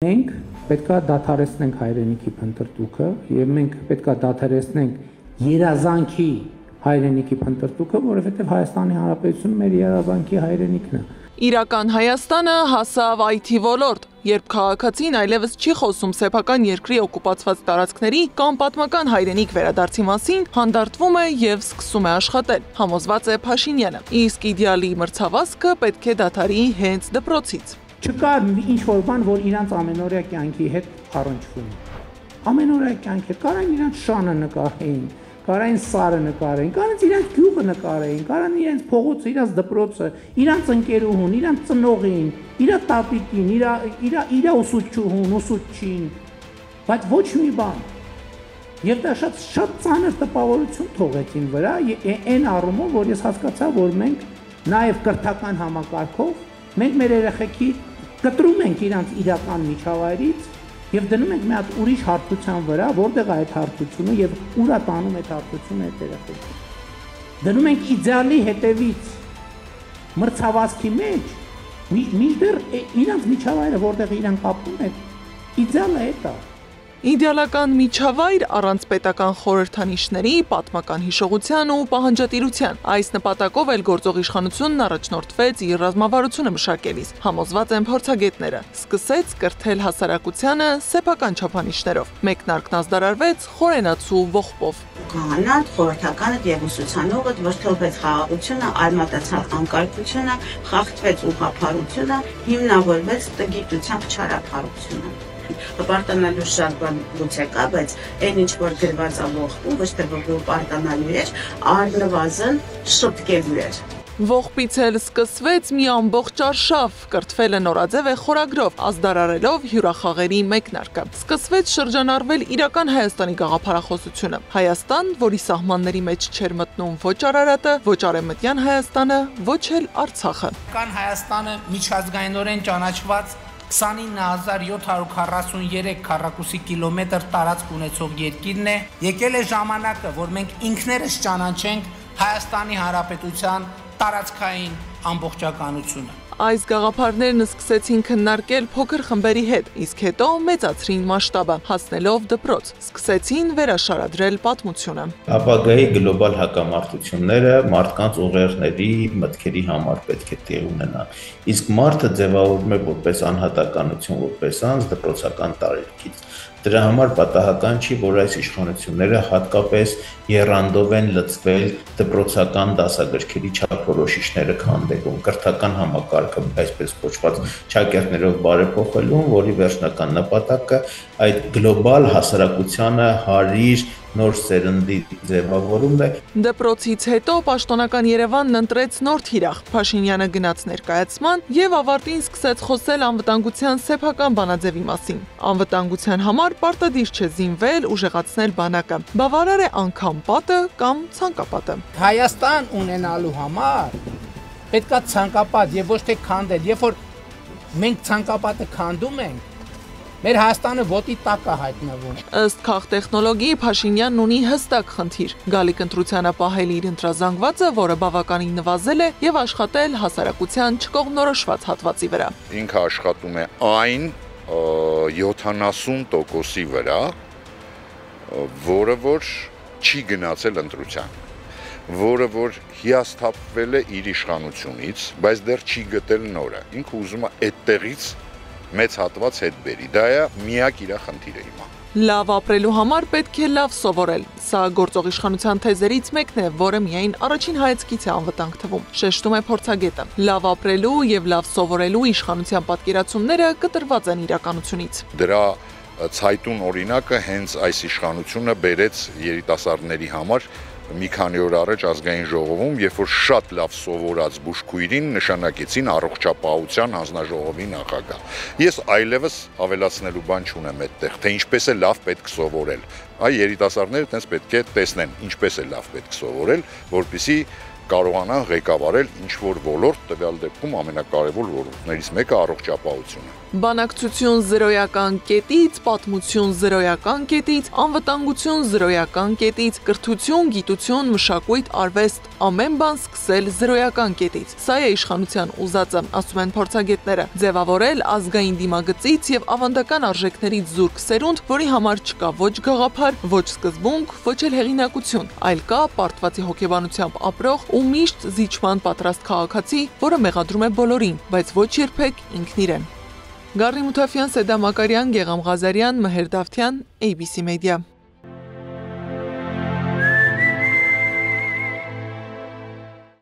Մենք պետք է դադարեցնենք հայրենիքի փնտրտուքը եւ մենք պետք է դադարեցնենք երազանքի հայրենիքի փնտրտուքը, որովհետեւ Հայաստանի Հանրապետությունը մեր երազանքի հայրենիքն է։ Իրական Հայաստանը հասավ IT ոլորտ, երբ քաղաքացին այլևս չի խոսում սեփական երկրի օկուպացված տարածքների կամ պատմական հայրենիք վերադարձի մասին, հանդարտվում է եւ սկսում է աշխատել, համոզված է Փաշինյանը։ Իսկ իդեալի մրցավազքը պետք է դադարի հենց դպրոցից։ Չկա ինչ-որ բան, որ իրանց ամենօրյա կյանքի հետ առնչվում։ Ամենօրյա կյանքի հետ կարան իրանց շանը նկարեին, կարան սարը նկարեին, կարան իրանց գյուղը նկարեին, կարան իրենց փողոցը, իրանց դպրոցը, իրանց ընկերուհուն, իրանց ծնողին, իր տատիկին, իր ուսուցչուհուն, ուսուցչին, բայց ոչ մի բան։ Եվ դա շատ ծանր տպավորություն թողեցին վրա, այն առումով, որ ես հասկացա, որ մենք նաև կրթական համակարգով մենք մեր երեխեքի կտրում ենք իրանց իրական միջավայրից եւ դնում ենք մի հատ ուրիշ հարթության վրա, որտեղ է այդ հարթությունը եւ ուրա տանում այդ հարթությունը այդ երեխեքին։ Դնում ենք իդեալի հետևից մրցավազքի մեջ, մինչդեռ իրանց միջավայրը, որտեղ իրենք ապրում են, իդեալը է դա։ Իդեալական միջավայր առանց պետական խորհրդանիշների, պատմական հիշողության ու պահանջատիրության։ Այս նպատակով էլ գործող իշխանությունն առաջնորդվեց իր ռազմավարությունը մշակելիս, համոզված են փորձագետները, սկսեց կրթել հասարակությանը սեփական չափանիշներով։ Մեկնարկն ազդարարվեց խորենացու ողբով։ Կանանց խորհրդականը եւ ուսուցանողը վստահվեց խաղաղությունը, արմատացավ անկարգությունը, խախտվեց ուղղափառությունը, հիմնավորվեց տգիտությամբ չարափառությունը։ Պարտանալու շատ բան լուծե կա, բայց այն ինչ որ գրված է ողբում, ոչ թե որ պարտանալու էր, առնվազն շտկելու էր։ Ողբից էլ սկսվեց մի ամբողջ արշավ, կրթվելը նորաձև է խորագրով, ազդարարելով հյուրախաղերի մեկնարկը։ Սկսվեց շրջանառվել իրական Հայաստանի գաղափարախոսությունը։ Հայաստան, որի սահմանների մեջ չէր մտնում ոչ Արարատը, ոչ Արևմտյան Հայաստանը, ոչ էլ Արցախը։ Իրական Հայաստանը միջազգայինորեն ճանաչված 29743 քառակուսի կիլոմետր տարածք ունեցող երկիրն է, եկել է ժամանակը, որ մենք ինքներս ճանաչենք Հայաստանի Հանրապետության տարածքային ամբողջականությունը։ Այս գաղափարներն սկսեցին քննարկել փոքր խմբերի հետ, իսկ հետո մեծացրին մասշտաբը, հասնելով դպրոց, սկսեցին վերաշարադրել պատմությունը։ Ապագայի գլոբալ հակամարտությունները մարդկանց ուղեղների, մտքերի համար պետք է տեղ ունենան։ Իսկ մարդը ձևավորվում է որպես անհատականություն, որպես անձ դպրոցական տարիքից։ Դրա համար պատահական չի, որ այս իշխանությունները հատկապես եռանդով են լծվել դպրոցական դասագրքերի չափորոշիչները քանդելուն, կրթական համակարգը այսպես կոչված ճակերտներով բարեփոխելուն, որի վերջնական նպատակը այդ գլոբալ հասարակությանը հարիր նոր սերնդի ձևավորումն է։ Դպրոցից հետո պաշտոնական Երևանն ընտրեց նոր թիրախ։ Փաշինյանը գնաց ներկայացման եւ ավարտին սկսեց խոսել անվտանգության սեփական բանաձևի մասին։ Անվտանգության համար պարտադիր չէ զինվել, ուժեղացնել բանակը։ Բավարար է անգամ պատը կամ ցանկապատը։ Հայաստան ունենալու համար պետքա ցանկապատ եւ ոչ թե քանդել։ Երբ որ մենք ցանկապատը քանդում ենք, մեր Հայաստանը ոտի տակ է հայտնվում։ Ըստ քաղտեխնոլոգի Փաշինյանն ունի հստակ խնդիր՝ գալիք ընտրությանը պահել իր ընտրազանգվածը, որը բավականին նվազել է, եւ աշխատել հասարակության չկողմնորոշված հատվածի վրա։ Ինքը աշխատում է այն 70%-ի վրա, որը որ չի գնացել ընտրության, որը որ հիասթափվել է իր իշխանությունից, բայց դեռ չի գտել նորը։ Ինքը ուզում է այդտեղից մեծ հատված հետ բերի, դա է միակ իր խնդիրը հիմա։ Լավ ապրելու համար պետք է լավ սովորել։ Սա գործող իշխանության թեզերից մեկն է, որը միայն առաջին հայացքից է անվտանգ թվում, շեշտում է փորձագետը։ Լավ ապրելու եւ լավ սովորելու իշխանության պատկերացումները կտրված են իրականությունից։ Դրա ցայտուն օրինակը հենց այս իշխանությունը բերեց երիտասարդների համար մի քանի օր առաջ ազգային ժողովում, երբ որ շատ լավ սովորած բուժքույրին նշանակեցին առողջապահության հանձնաժողովի նախագահ։ Ես այլևս ավելացնելու բան չունեմ այդտեղ, թե ինչպես է լավ պետք սովորել։ Այ երիտասարդները տենց պետք է տեսնեն, ինչպես է լավ պետք սովորել, որպեսզի կարողանան ղեկավարել ինչ-որ ոլորտ, տվյալ դեպքում ամենակարևոր ոլորտներից մեկը առողջապահությունն է։ Բանակցություն զրոյական կետից, պատմություն զրոյական կետից, անվտանգություն զրոյական կետից, կրթություն, գիտություն, մշակույթ, արվեստ, ամեն բան սկսել զրոյական կետից։ Սա է իշխանության ուզածը, ասում են փորձագետները, ձևավորել ազգային դիմագծից եւ ավանդական արժեքներից զուրկ սերունդ, որի համար չկա ոչ գաղափար, ոչ սկզբունք, ոչ էլ հեղինակություն, այլ կա պարտվածի հոգեբանությամբ ապրող ու միշտ զիջման պատրաստ քաղաքացի, որը մեղադրում է բոլորին, բայց ոչ երբեք ինքն իրեն։ Գառնի Մութաֆյան, Սեդա Մակարյան, Գեգամ Ղազարյան, Մհեր Դավթյան, ABC Media։